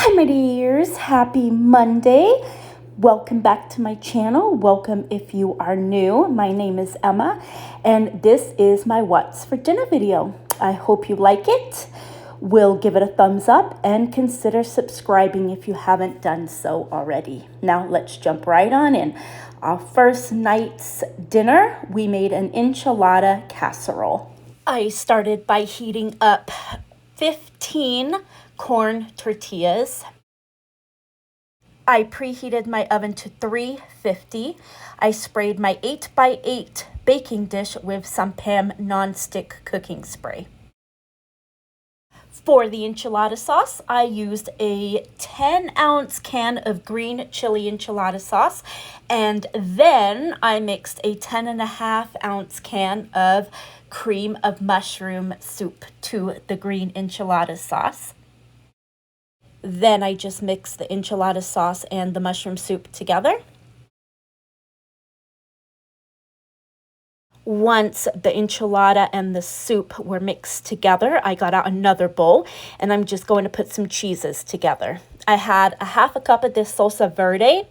Hi my dears, happy Monday. Welcome back to my channel. Welcome if you are new. My name is Emma and this is my What's for Dinner video. I hope you like it. We'll give it a thumbs up and consider subscribing if you haven't done so already. Now let's jump right on in. Our first night's dinner, we made an enchilada casserole. I started by heating up 15 corn tortillas. I preheated my oven to 350. I sprayed my 8x8 baking dish with some Pam non-stick cooking spray. For the enchilada sauce, I used a 10-ounce can of green chili enchilada sauce, and then I mixed a 10.5-ounce can of cream of mushroom soup to the green enchilada sauce. Then I just mixed the enchilada sauce and the mushroom soup together. Once the enchilada and the soup were mixed together, I got out another bowl and I'm just going to put some cheeses together. I had a half a cup of this salsa verde,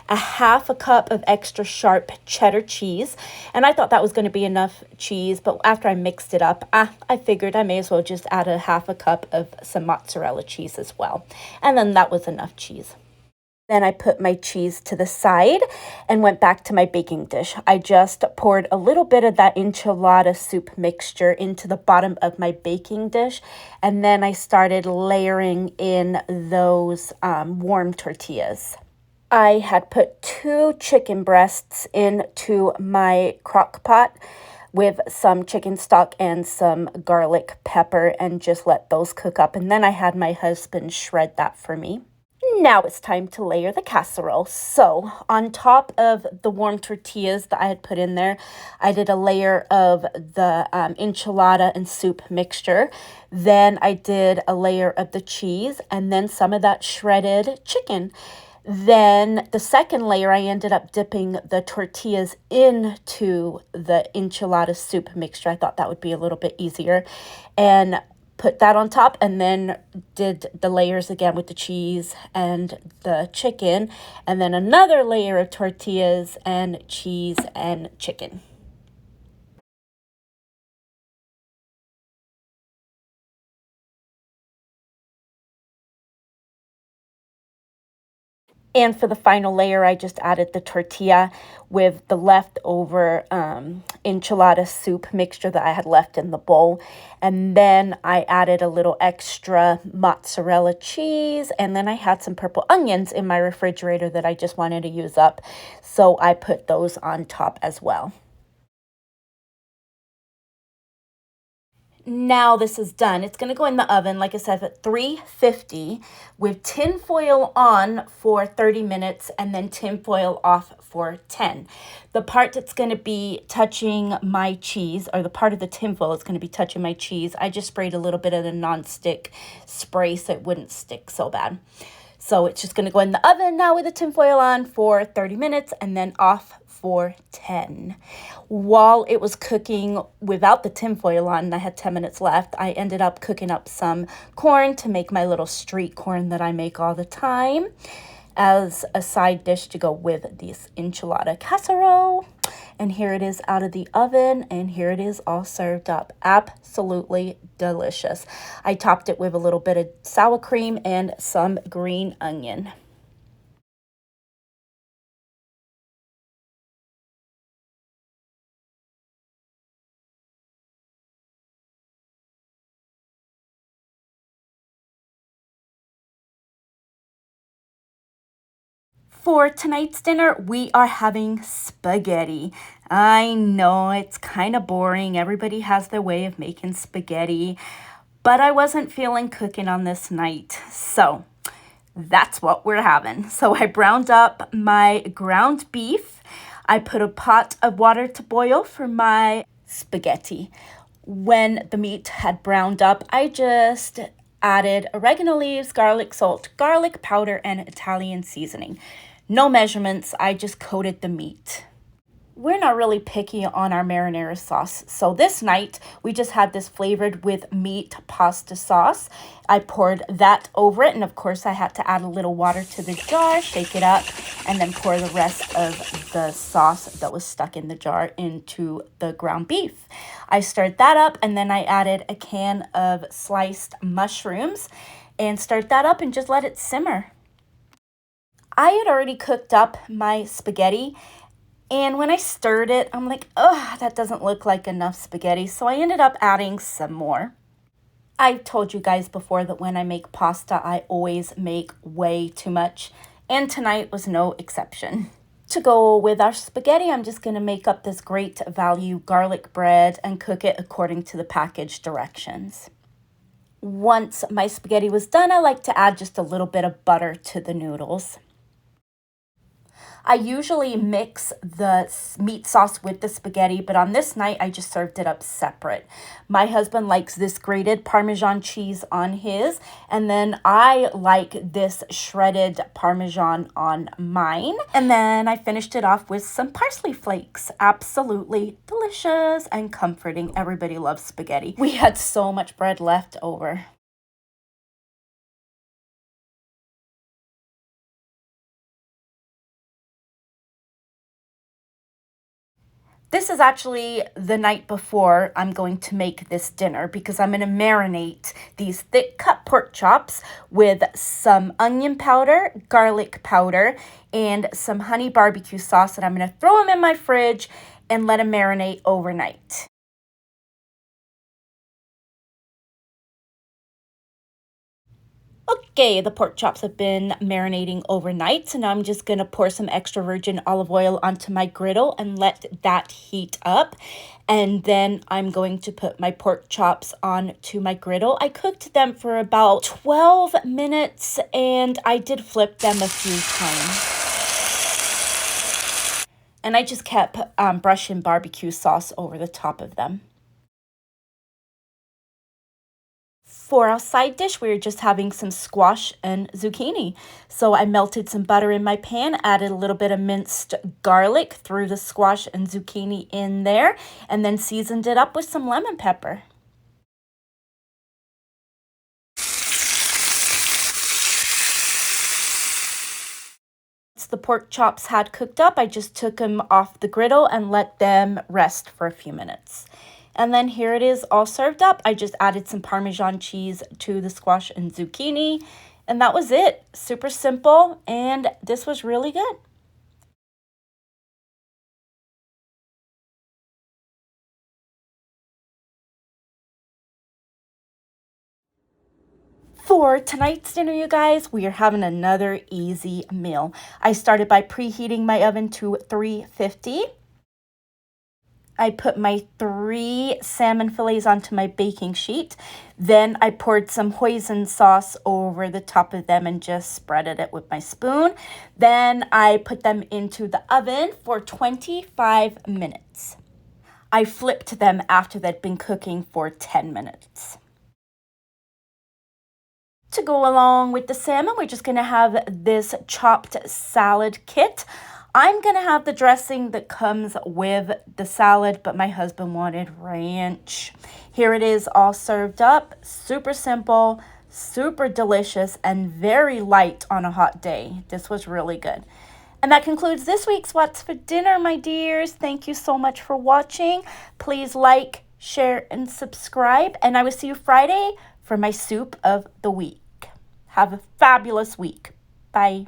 a half a cup of extra sharp cheddar cheese, and I thought that was going to be enough cheese, but after I mixed it up, I figured I may as well just add a half a cup of some mozzarella cheese as well, and then that was enough cheese. Then I put my cheese to the side and went back to my baking dish. I just poured a little bit of that enchilada soup mixture into the bottom of my baking dish. And then I started layering in those warm tortillas. I had put 2 chicken breasts into my crock pot with some chicken stock and some garlic pepper and just let those cook up. And then I had my husband shred that for me. Now it's time to layer the casserole. So on top of the warm tortillas that I had put in there, I did a layer of the enchilada and soup mixture. Then I did a layer of the cheese and then some of that shredded chicken. Then the second layer, I ended up dipping the tortillas into the enchilada soup mixture. I thought that would be a little bit easier. And put that on top and then did the layers again with the cheese and the chicken, and then another layer of tortillas and cheese and chicken. And for the final layer, I just added the tortilla with the leftover enchilada soup mixture that I had left in the bowl. And then I added a little extra mozzarella cheese. And then I had some purple onions in my refrigerator that I just wanted to use up. So I put those on top as well. Now this is done. It's going to go in the oven, like I said, at 350 with tin foil on for 30 minutes and then tin foil off for 10. The part that's going to be touching my cheese, or the part of the tin foil that's going to be touching my cheese, I just sprayed a little bit of the non-stick spray so it wouldn't stick so bad. So it's just going to go in the oven now with the tin foil on for 30 minutes and then off for 10. While it was cooking without the tin foil on and I had 10 minutes left, I ended up cooking up some corn to make my little street corn that I make all the time as a side dish to go with this enchilada casserole. And here it is out of the oven, and here it is all served up. Absolutely delicious. I topped it with a little bit of sour cream and some green onion. For tonight's dinner, we are having spaghetti. I know it's kind of boring. Everybody has their way of making spaghetti, but I wasn't feeling cooking on this night, so that's what we're having. So I browned up my ground beef. I put a pot of water to boil for my spaghetti. When the meat had browned up, I just added oregano leaves, garlic salt, garlic powder, and Italian seasoning. No measurements, I just coated the meat. We're not really picky on our marinara sauce. So this night, we just had this flavored with meat pasta sauce. I poured that over it, and of course I had to add a little water to the jar, shake it up, and then pour the rest of the sauce that was stuck in the jar into the ground beef. I stirred that up, and then I added a can of sliced mushrooms and stirred that up and just let it simmer. I had already cooked up my spaghetti, and when I stirred it, I'm like, oh, that doesn't look like enough spaghetti. So I ended up adding some more. I've told you guys before that when I make pasta, I always make way too much. And tonight was no exception. To go with our spaghetti, I'm just going to make up this great value garlic bread and cook it according to the package directions. Once my spaghetti was done, I like to add just a little bit of butter to the noodles. I usually mix the meat sauce with the spaghetti, but on this night, I just served it up separate. My husband likes this grated Parmesan cheese on his, and then I like this shredded Parmesan on mine. And then I finished it off with some parsley flakes. Absolutely delicious and comforting. Everybody loves spaghetti. We had so much bread left over. This is actually the night before I'm going to make this dinner because I'm going to marinate these thick cut pork chops with some onion powder, garlic powder, and some honey barbecue sauce, and I'm going to throw them in my fridge and let them marinate overnight. Okay, the pork chops have been marinating overnight, so now I'm just going to pour some extra virgin olive oil onto my griddle and let that heat up. And then I'm going to put my pork chops onto my griddle. I cooked them for about 12 minutes, and I did flip them a few times. And I just kept brushing barbecue sauce over the top of them. For our side dish, we were just having some squash and zucchini. So I melted some butter in my pan, added a little bit of minced garlic, threw the squash and zucchini in there, and then seasoned it up with some lemon pepper. Once the pork chops had cooked up, I just took them off the griddle and let them rest for a few minutes. And then here it is all served up. I just added some Parmesan cheese to the squash and zucchini. And that was it. Super simple. And this was really good. For tonight's dinner, you guys, we are having another easy meal. I started by preheating my oven to 350. I put my 3 salmon fillets onto my baking sheet. Then I poured some hoisin sauce over the top of them and just spreaded it with my spoon. Then I put them into the oven for 25 minutes. I flipped them after they'd been cooking for 10 minutes. To go along with the salmon, we're just going to have this chopped salad kit. I'm going to have the dressing that comes with the salad, but my husband wanted ranch. Here it is all served up. Super simple, super delicious, and very light on a hot day. This was really good. And that concludes this week's What's for Dinner, my dears. Thank you so much for watching. Please like, share, and subscribe. And I will see you Friday for my soup of the week. Have a fabulous week. Bye.